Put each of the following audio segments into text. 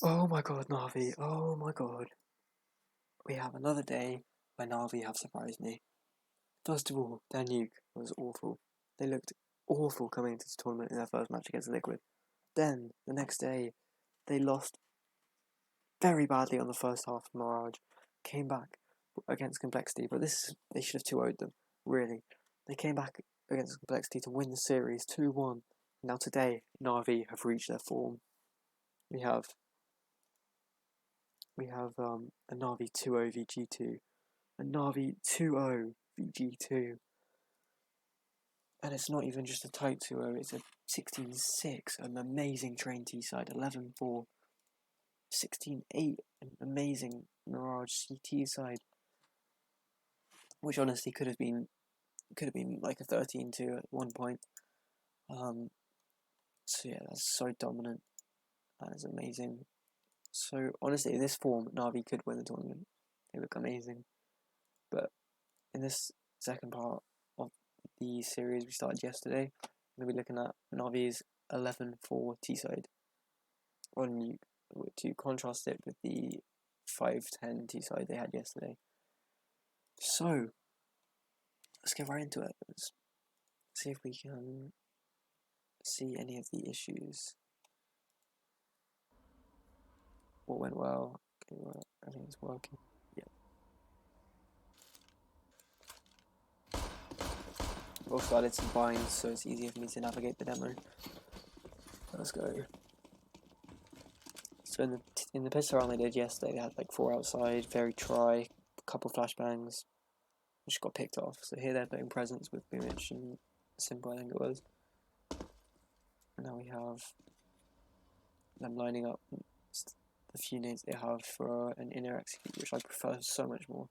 Oh my god, Navi. Oh my god. We have another day where Navi have surprised me. First of all, their nuke was awful. They looked awful coming into this tournament in their first match against Liquid. Then, the next day, they lost very badly on the first half of Mirage. Came back against Complexity, but they should have 2-0'd them, really. They came back against Complexity to win the series 2-1. Now today, Navi have reached their form. We have a Navi 2-0 VG2, a Navi 2-0 VG2, and it's not even just a tight 2-0, it's a 16-6, an amazing Train T-side, 11-4, 16-8, an amazing Mirage CT side, which honestly could have been like a 13-2 at one point. So yeah, that's so dominant. That is amazing. So honestly, in this form, Navi could win the tournament. They look amazing. But in this second part of the series we started yesterday, I'm going to be looking at Navi's 11-4 T-side on nuke to contrast it with the 5-10 T-side they had yesterday. So let's get right into it. Let's see if we can see any of the issues. What went well? Okay, well, I think it's working. Yeah. I've also added some binds so it's easier for me to navigate the demo. Let's go. So in the pistol round they did yesterday, they had like 4 outside, very try, a couple flashbangs, which got picked off. So here they're putting presents with Boomich and Simple, I think it was. And now we have them lining up the few nades they have for an inner execute, which I prefer so much more.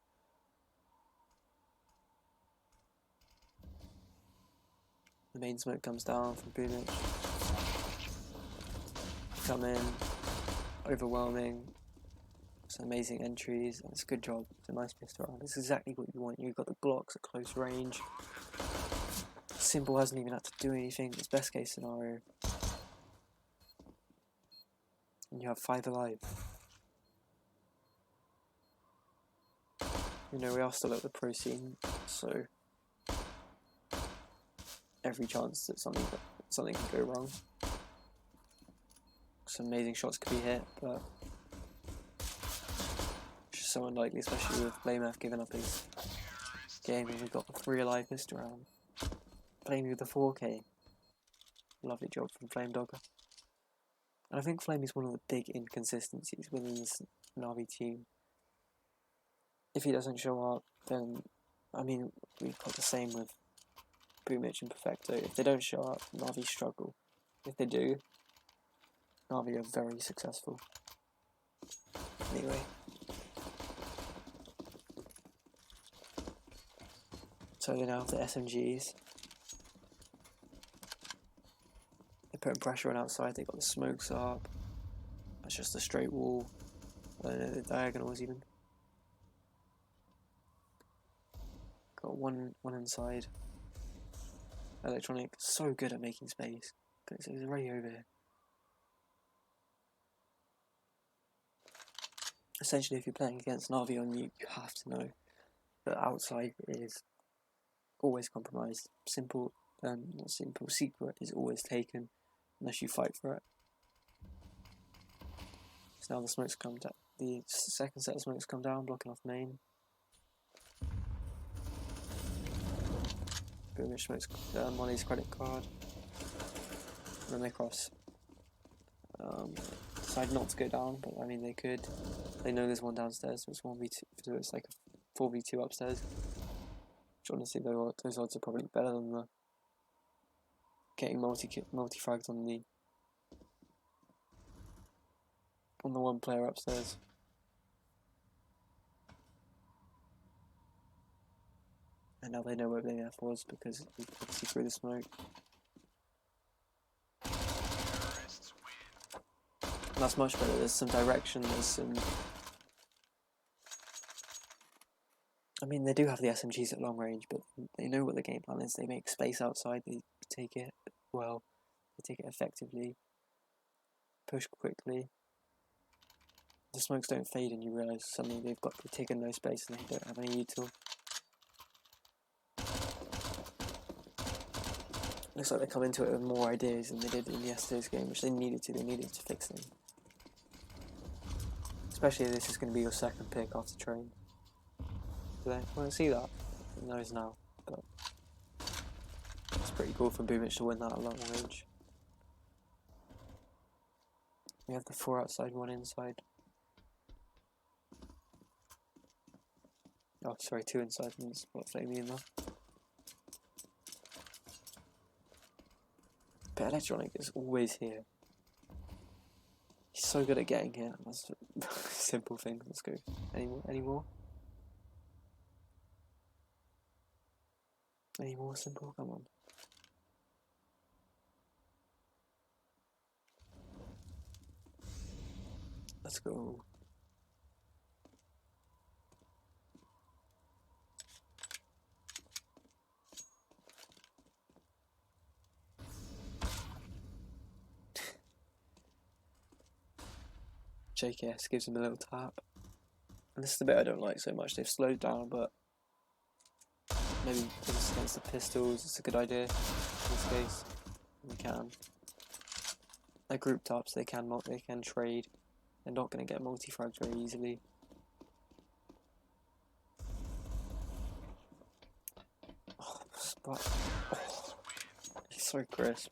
The main smoke comes down from Boomich. Come in, overwhelming. Some amazing entries, and it's a good job. It's a nice pistol round. It's exactly what you want. You've got the Glocks at close range. Simple hasn't even had to do anything. It's best case scenario. And you have 5 alive. You know, we are still at the pro scene, so every chance that something can go wrong. Some amazing shots could be hit, but it's just so unlikely, especially with BlameF giving up his game and we've got the 3 alive pistol round. Flame with the 4K. Lovely job from Flame Dogger. And I think Flame is one of the big inconsistencies within this Navi team. If he doesn't show up, then, I mean, we've got the same with Boomich and Perfecto. If they don't show up, Navi struggle. If they do, Navi are very successful. Anyway. So they now have the SMGs. They're putting pressure on outside, they've got the smokes up. That's just a straight wall. The diagonals even. Got one inside. Electronic, so good at making space. So he's already over here. Essentially, if you're playing against Navi on nuke, you have to know that outside is always compromised. Not simple, secret is always taken unless you fight for it. So now the smokes come down. The second set of smokes come down, blocking off main. Boomich smokes Molly's credit card. And then they cross. Decide not to go down, but I mean they could. They know there's one downstairs, so it's 1v2, so it's like a 4v2 upstairs. Which honestly, those odds are probably better than the getting multi-fragged on the one player upstairs. And now they know where BlameF was because he obviously threw the smoke. And that's much better. There's some direction. There's some. I mean, they do have the SMGs at long range, but they know what the game plan is. They make space outside. They take it well. They take it effectively. Push quickly. the smokes don't fade and you realise suddenly they've taken no space and they don't have any util. Looks like they come into it with more ideas than they did in yesterday's game, which they needed to fix them. Especially if this is going to be your second pick after train. Do they want to see that? Who knows now, but it's pretty cool for Boomich to win that at long range. We have the 4 outside, 1 inside. Oh, sorry, 2 inside, and it's what Flamey in there. But Electronic is always here. He's so good at getting here. That's a simple thing. Let's go. Any more? Any more simple? Come on. Let's go. JKS gives him a little tap. And this is the bit I don't like so much. They've slowed down, but maybe against the pistols, it's a good idea in this case. We can. They're grouped up, so they can trade. They're not going to get multi-fragged very easily. Oh, spot. Oh, it's so crisp.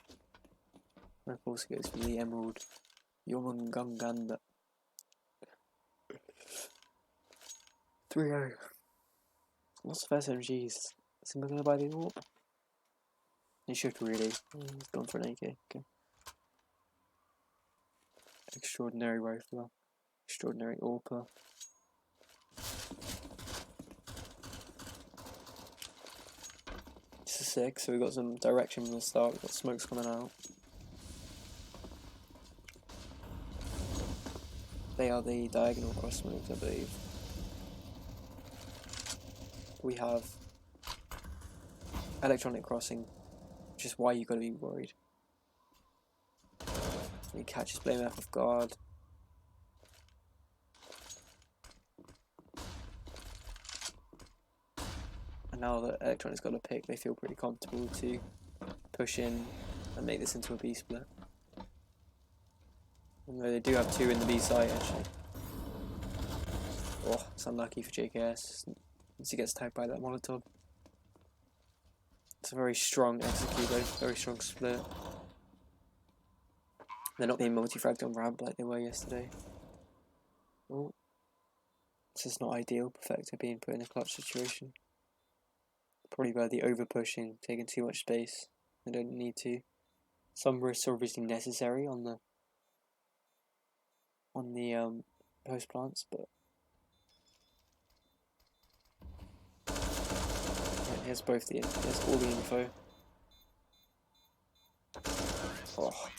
And of course, it goes for the Emerald Yomunganganda. 3-0. Lots of SMGs. Is he going to buy the AWP? He should really. He's gone for an AK. Okay. Extraordinary rifler. Extraordinary AWPer. This is 6, so we've got some direction from the start. We've got smokes coming out. They are the diagonal cross smokes, I believe. We have electronic crossing, which is why you've got to be worried. He catches Blame off guard. And now that Electronic's got a pick, they feel pretty comfortable to push in and make this into a B split. Although they do have 2 in the B site actually. Oh, it's unlucky for JKS once he gets tagged by that Molotov. It's a very strong execute though, very strong split. They're not being multi-fragged on ramp like they were yesterday. Oh, this is not ideal. Perfecto being put in a clutch situation. Probably by the over-pushing, taking too much space. They don't need to. Some risks are obviously necessary on the post plants, but yeah, here's all the info. Oh.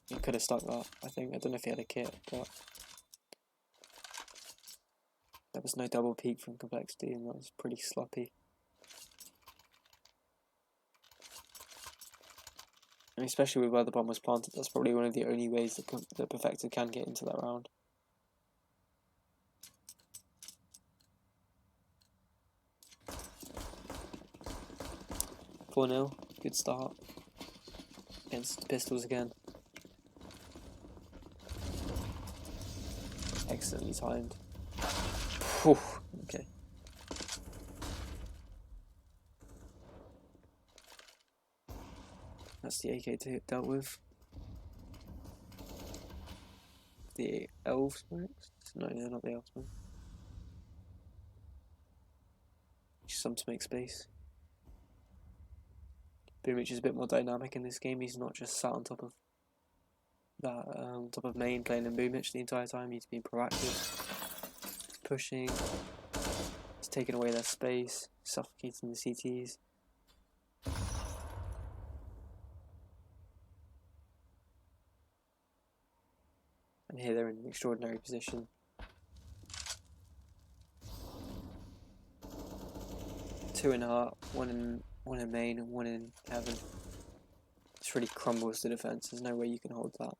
He could have stuck that, I think. I don't know if he had a kit, but there was no double peak from Complexity, and that was pretty sloppy. And especially with where the bomb was planted, that's probably one of the only ways that Perfecto can get into that round. (4-0), good start against the Pistols again. Excellently timed. Whew, okay. That's the AK dealt with. The elf smokes? No, they're not the elf smokes. Just some to make space. Boomich is a bit more dynamic in this game. He's not just sat on top of that, top of main playing in Boomich the entire time. He's being proactive. He's pushing. He's taking away their space, suffocating the CTs. And here they're in an extraordinary position. Two in heart, one in main, and one in heaven. This really crumbles the defense. There's no way you can hold that.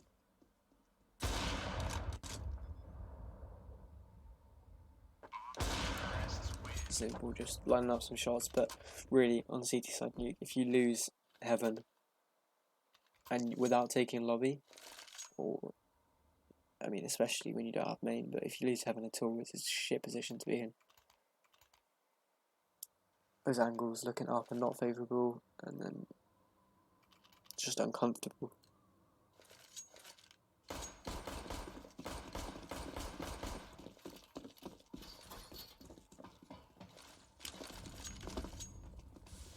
simple, just lining up some shots. But really, on the CT side nuke, if you lose Heaven and without taking lobby, or I mean, especially when you don't have main, but if you lose Heaven at all, it's a shit position to be in. Those angles looking up are not favourable, and then it's just uncomfortable.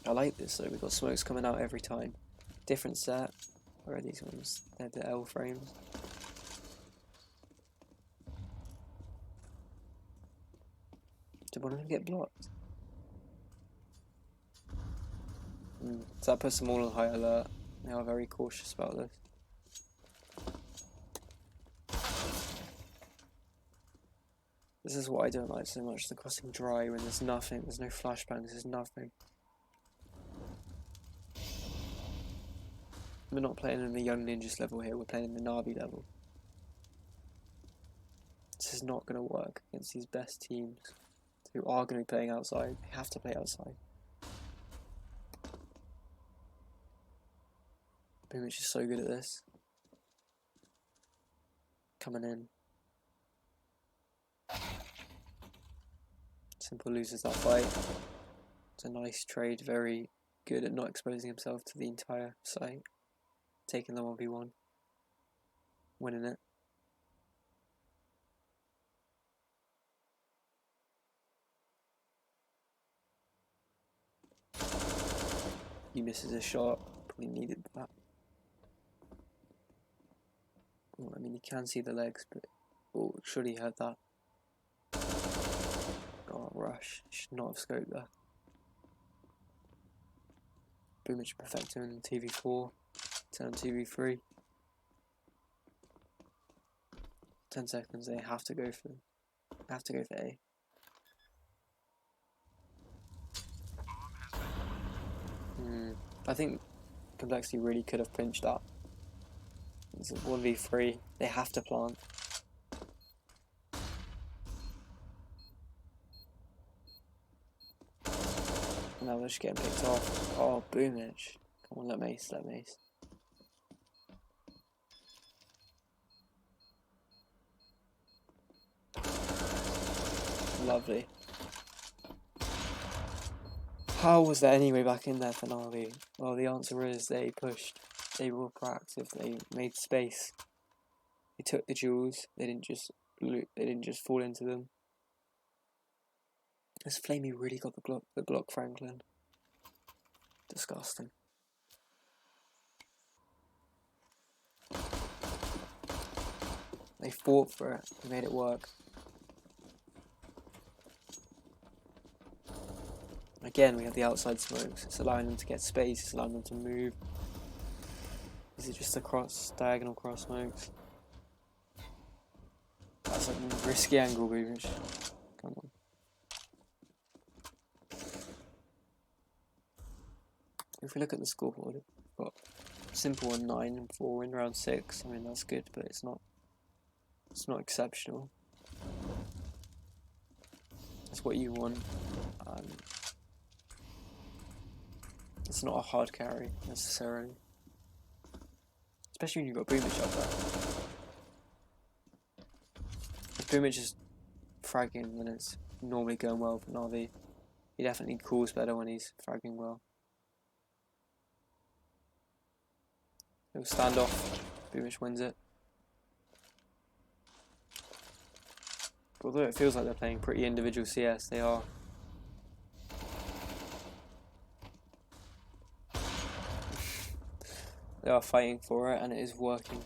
I like this though, we've got smokes coming out every time. Different set. Where are these ones? They're the L frames. Did one of them get blocked? So that puts them all on high alert. They are very cautious about this. This is what I don't like so much, the crossing dry when there's nothing, there's no flashbangs, there's nothing. We're not playing in the Young Ninjas level here, we're playing in the NAVI level. This is not going to work against these best teams who are going to be playing outside. They have to play outside. Boomich is so good at this. Coming in. Simple loses that fight. It's a nice trade, very good at not exposing himself to the entire site. Taking the 1v1. Winning it. He misses a shot, probably needed that. Well, I mean, you can see the legs, but oh, should he had that? Oh, rush. Should not have scoped there. Boomich perfecto in TV4. 10 on TV3. 10 seconds. They have to go for. Have to go for A. I think Complexity really could have pinched that. It's a 1v3. They have to plant. Now they're just getting picked off. Oh, Boomich. Come on, let Mace, let Mace. Lovely. How was there any way back in there for NAVI? Well, the answer is they pushed. They were proactive. They made space. They took the jewels. They didn't just fall into them. This Flamey really got the Glock Franklin. Disgusting. They fought for it. They made it work. Again, we have the outside smokes. It's allowing them to get space. It's allowing them to move. Is it just the diagonal cross smokes? That's a risky angle, Boomich. Come on. If we look at the scoreboard, we've got simple on 9 and 4 in round 6. I mean, that's good, but it's not exceptional. It's what you want. It's not a hard carry necessarily, especially when you've got Boomich up there. If Boomich is fragging, then it's normally going well for NAVI. He definitely calls better when he's fragging well. He'll stand off. Boomich wins it. Although it feels like they're playing pretty individual CS, they are. They are fighting for it, and it is working.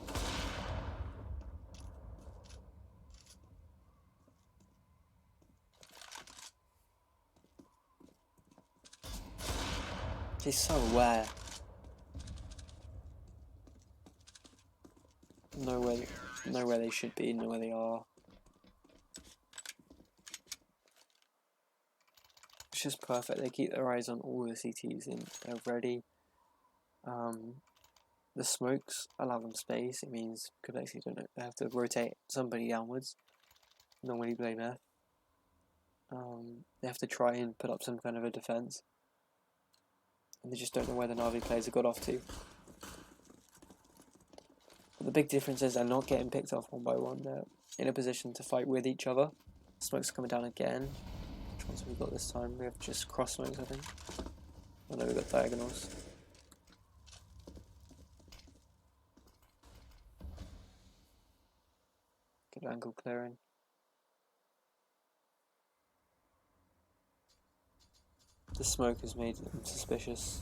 He's so aware. Know where they should be, know where they are. It's just perfect. They keep their eyes on all the CTs and they're ready. The smokes allow them space. It means Complexity don't know, they have to rotate somebody downwards. Normally blame F. They have to try and put up some kind of a defense, and they just don't know where the Navi players have got off to. But the big difference is they're not getting picked off one by one. They're in a position to fight with each other. Smoke's coming down again. Which ones have we got this time? We have just cross smokes, I think. Oh no, we've got diagonals. Good angle clearing. The smoke has made them suspicious.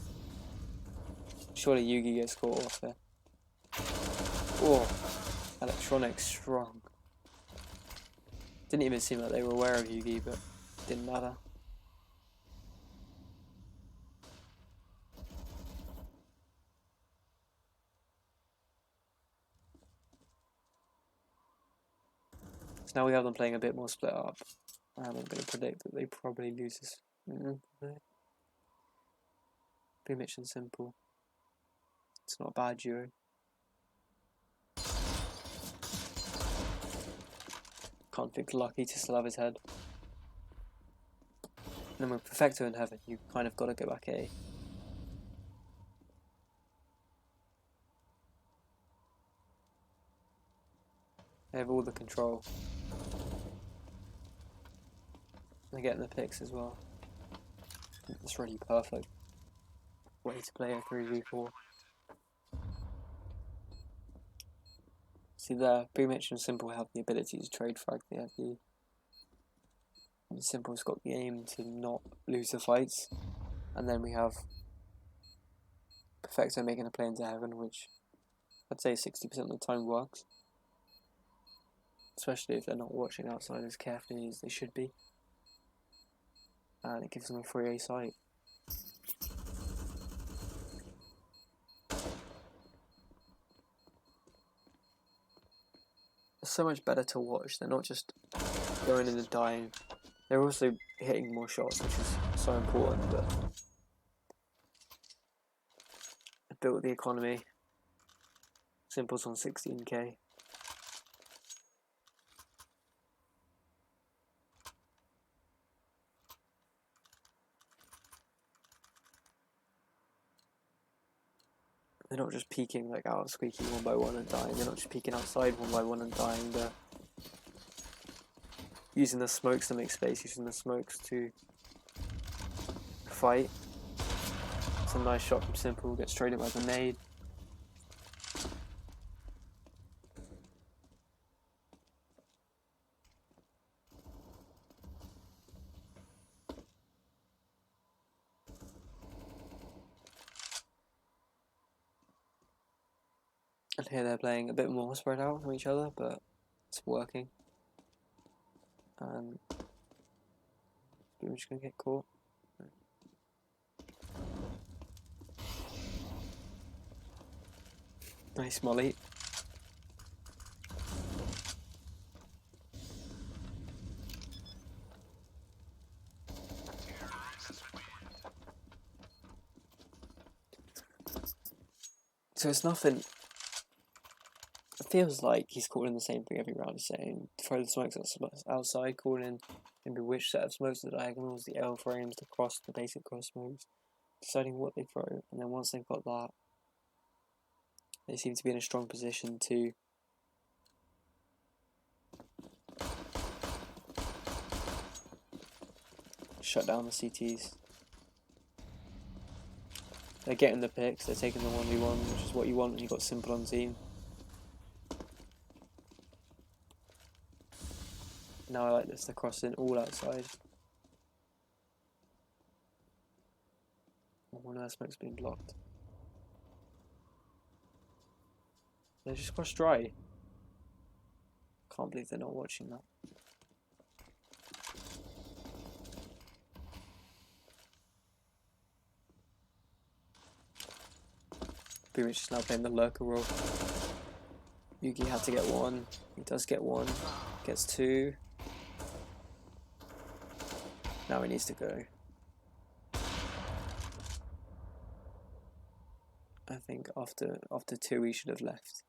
Surely Yugi gets caught off there. Oh, electronics strong. Didn't even seem like they were aware of Yugi, but didn't matter. So now we have them playing a bit more split up. I'm going to predict that they probably lose this. Pretty much and simple. It's not a bad duo. Can't think Lucky to still have his head. And then with Perfecto in heaven, you kind of got to go back A. They have all the control. They're getting the picks as well. It's really perfect way to play a 3v4. See there, Pre-Mitch and Simple have the ability to trade frag. They have the... And Simple's got the aim to not lose the fights. And then we have Perfecto making a play into heaven, which I'd say 60% of the time works. Especially if they're not watching outside as carefully as they should be. And it gives them a free A site. It's so much better to watch. They're not just going in and dying. They're also hitting more shots, which is so important. But it built the economy. Simple's on 16k. They're not just peeking like out of squeaky one by one and dying. They're not just peeking outside one by one and dying. They're using the smokes to make space, using the smokes to fight. It's a nice shot from Simple, gets traded by the nade. And here they're playing a bit more spread out from each other, but it's working. And we're just gonna get caught. Nice molly. So it's nothing. It feels like he's calling the same thing every round, saying throw the smokes outside, calling maybe which set of smokes, the diagonals, the L frames, the cross, the basic cross smokes, deciding what they throw, and then once they've got that, they seem to be in a strong position to shut down the CTs. They're getting the picks, they're taking the 1v1, which is what you want when you've got Simple on team. Now I like this, they're crossing all outside. One of their smokes being blocked. They just crossed dry. Can't believe they're not watching that. Pretty much is now playing the lurker role. Yugi had to get one. He does get one. Gets two. Now he needs to go. I think after two he should have left.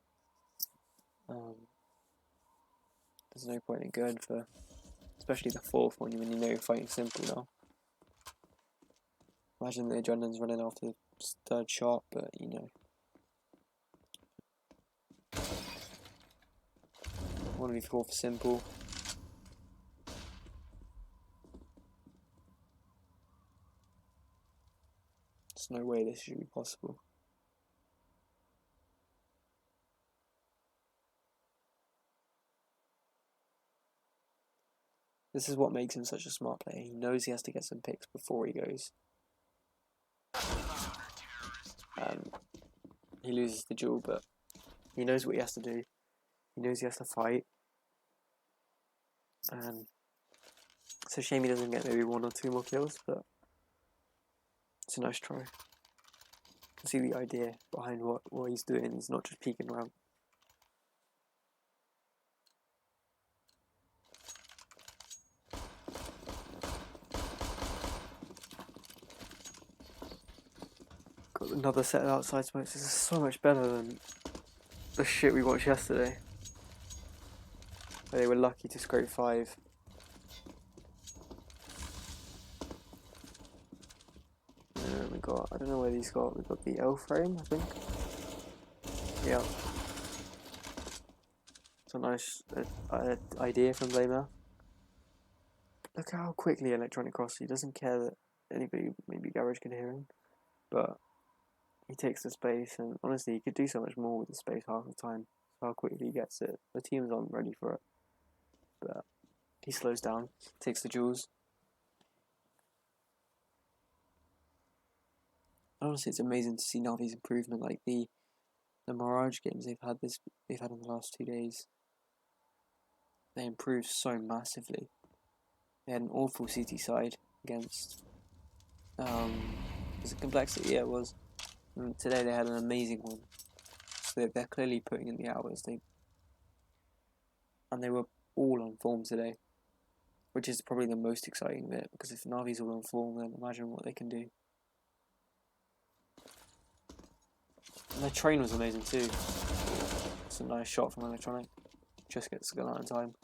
There's no point in going for especially the fourth one when you know you're fighting simple now. Imagine the adrenaline's running after the third shot, but you know. 1v4 for simple. There's no way this should be possible. This is what makes him such a smart player. He knows he has to get some picks before he goes. He loses the duel, but he knows what he has to do. He knows he has to fight. And it's a shame he doesn't get maybe 1 or 2 more kills, but it's a nice try. You can see the idea behind what he's doing. He's not just peeking around. Got another set of outside smokes. This is so much better than the shit we watched yesterday. They were lucky to scrape 5. We got, I don't know where these got. We got the L frame, I think. Yeah. It's a nice idea from Blamer. Look how quickly Electronic crosses. He doesn't care that anybody, maybe Garage can hear him, but he takes the space, and honestly, he could do so much more with the space half the time. How quickly he gets it. The teams aren't ready for it, but he slows down, takes the duels. Honestly, it's amazing to see Navi's improvement. Like the Mirage games they've had in the last 2 days. They improved so massively. They had an awful CT side against was it Complexity? Yeah, it was. And today they had an amazing one. So they're clearly putting in the hours. And they were all on form today, which is probably the most exciting bit, because if Navi's all on form, then imagine what they can do. And their train was amazing too. It's a nice shot from Electronic. Just gets the gun out in time.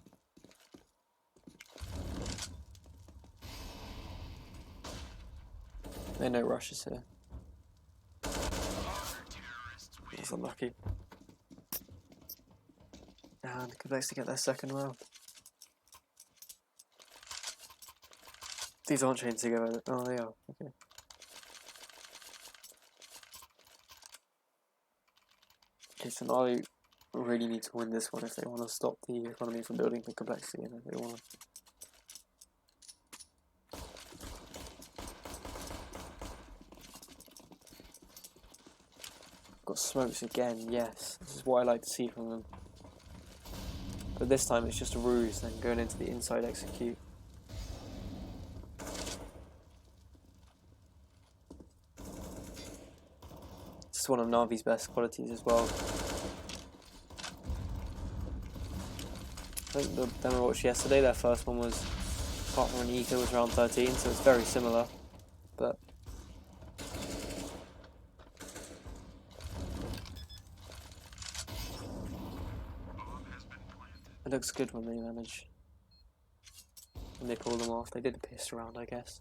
There are no rushes here. That's unlucky. And Complexity get their second round. These aren't chained together. Oh, they are. Okay. Okay, so now they really need to win this one if they want to stop the economy from building the Complexity, and if they want to. Got smokes again, yes. This is what I like to see from them. But this time it's just a ruse, then going into the inside execute. This is one of Navi's best qualities as well. I think the demo I watched yesterday, their first one was, apart from an eco, was round 13, so it's very similar. But it looks good when they manage. When they pull them off. They did piss around, I guess.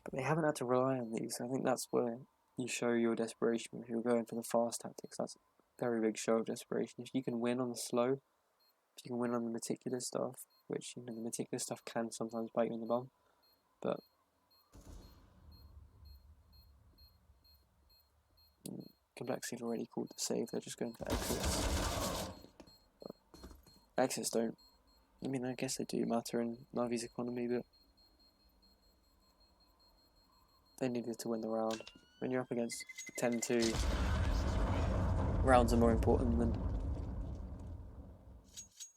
But they haven't had to rely on these. I think that's where you show your desperation. If you're going for the fast tactics, that's a very big show of desperation. If you can win on the slow, if you can win on the meticulous stuff, which, you know, the meticulous stuff can sometimes bite you in the bum, but Complexity have already called the save. They're just going for exits. But exits don't. I mean, I guess they do matter in Navi's economy, but they needed to win the round. When you're up against 10-2, rounds are more important than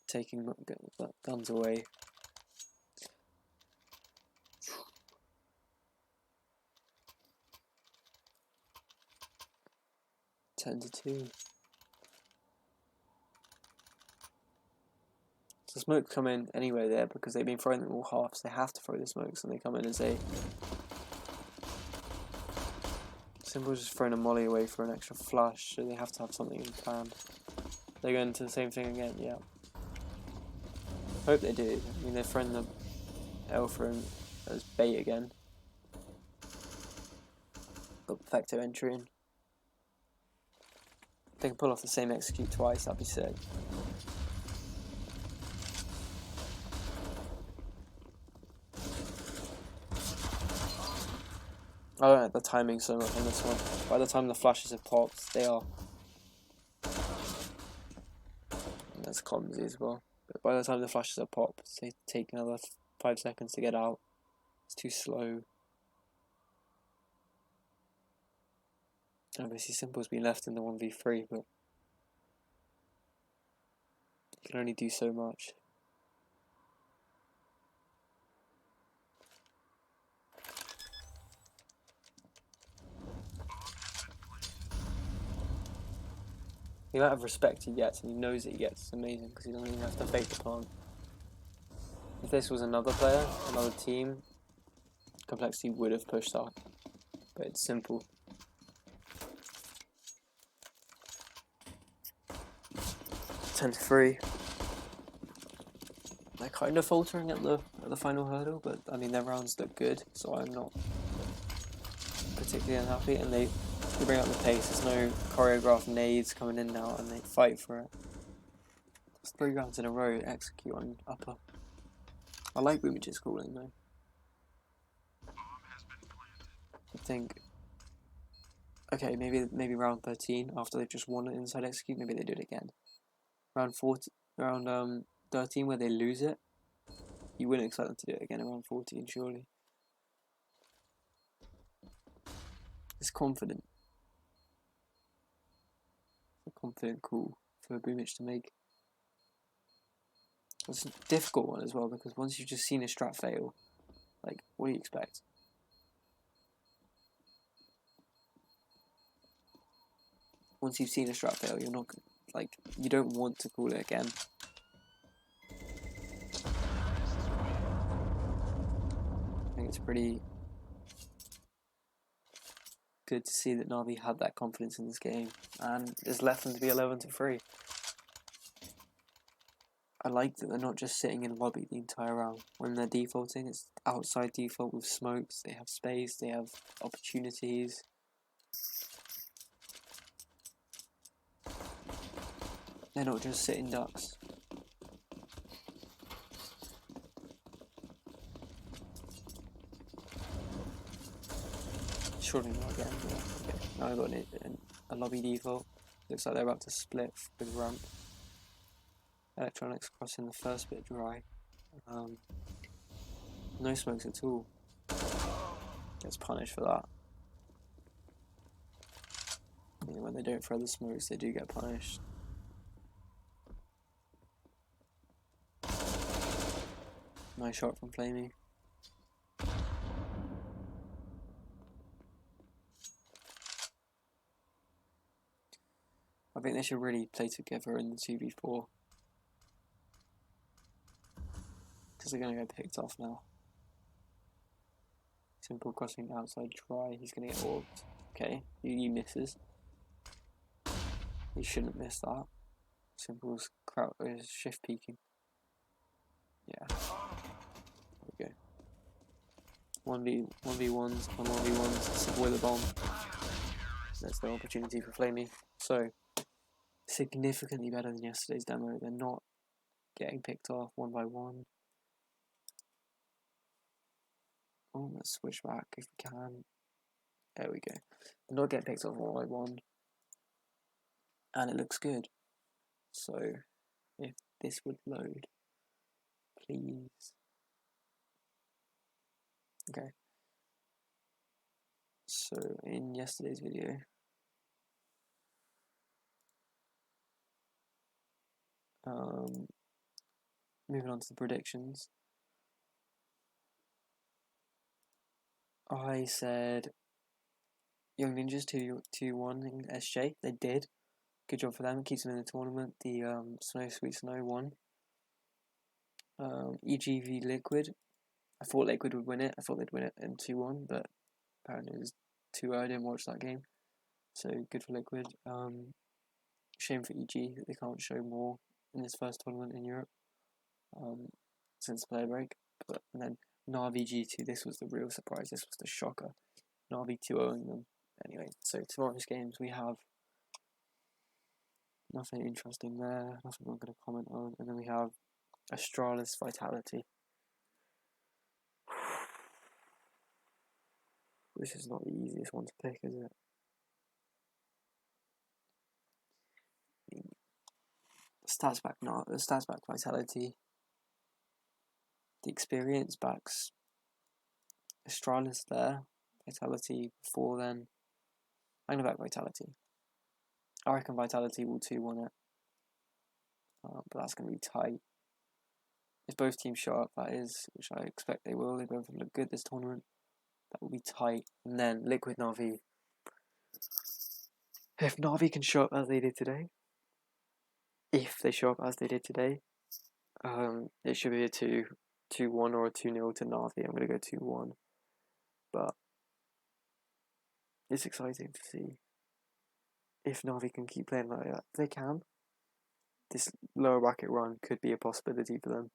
taking guns away. Ten to 2. So smoke come in anyway there because they've been throwing them all halves. They have to throw the smokes, and they come in and say, Simple's just throwing a molly away for an extra flash, so they have to have something in plan. They're going to the same thing again, yeah. Hope they do. I mean, they're throwing the Alpha as bait again. Got Perfecto entry in. If they can pull off the same execute twice, that'd be sick. I don't like the timing so much on this one. By the time the flashes have popped, they are. And that's clumsy as well. But by the time the flashes are popped, they take another 5 seconds to get out. It's too slow. Obviously, Simple's been left in the 1v3, but you can only do so much. The amount of respect he gets, and he knows that he gets, is amazing because he doesn't even have to fake the plant. If this was another player, another team, Complexity would have pushed that, but it's Simple. 10-3. They're kind of faltering at the final hurdle, but I mean their rounds look good, so I'm not particularly unhappy. And they bring up the pace. There's no choreographed nades coming in now, and they fight for it. It's 3 rounds in a row. Execute on upper. I like Boomic's calling though. I think. Okay, maybe round 13 after they've just won it inside execute. Maybe they do it again. Round 13 where they lose it. You wouldn't expect them to do it again around 14, surely. It's confident. It's a confident call for Boomich to make. It's a difficult one as well because once you've just seen a strat fail, like, what do you expect? Once you've seen a strat fail, you're not, like, you don't want to call it again. I think it's pretty good to see that NAVI had that confidence in this game and it's left them to be 11-3. I like that they're not just sitting in lobby the entire round. When they're defaulting, it's outside default with smokes, they have space, they have opportunities. They're not just sitting ducks. Surely not again. Okay. Now I've got a lobby default. Looks like they're about to split with ramp. Electronics crossing the first bit dry. No smokes at all. Gets punished for that. Yeah, when they don't throw the smokes, they do get punished. Nice shot from Flamey. I think they should really play together in the 2v4. Because they're going to get picked off now. Simple crossing outside dry. He's going to get orbed. Okay, he misses. He shouldn't miss that. Simple's shift peeking. Yeah. There we go. 1v1s, 1v1s, Simple with a bomb. That's the opportunity for Flamey. So, significantly better than yesterday's demo. They're not getting picked off 1 by 1. Oh, let's switch back if we can. There we go. They're not getting picked off 1 by 1. And it looks good. So, if this would load, please. Okay. So, in yesterday's video, moving on to the predictions, I said Young Ninjas 2-1 in SJ. They did. Good job for them. Keeps them in the tournament. The Sweet Snow won. EGV Liquid. I thought Liquid would win it. I thought they'd win it in 2-1, but apparently it was too early. I didn't watch that game. So good for Liquid. Shame for EG that they can't show more in this first tournament in Europe. since the player break. And then NAVI G2, this was the real surprise. This was the shocker. NAVI 2-0ing them. Anyway, so tomorrow's games we have nothing interesting there. Nothing I'm going to comment on. And then we have Astralis Vitality. This is not the easiest one to pick, is it? Stats back Vitality. The experience backs Astralis there. Vitality before then. I'm going to back Vitality. I reckon Vitality will 2-1 it. But that's going to be tight. If both teams show up, that is, which I expect they will. They both look good this tournament. That will be tight. And then Liquid NAVI. If NAVI can show up as they did today, it should be a 2-1 or a 2-0 to NAVI. I'm going to go 2-1. But it's exciting to see if NAVI can keep playing like that. If they can, this lower bracket run could be a possibility for them.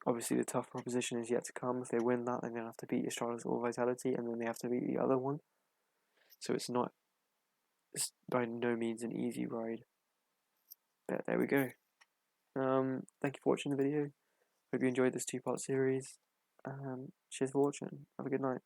Obviously, the tough proposition is yet to come. If they win that, they're going to have to beat Astralis or Vitality, and then they have to beat the other one. So it's by no means an easy ride. But there we go. Thank you for watching the video. Hope you enjoyed this 2-part series. Cheers for watching. Have a good night.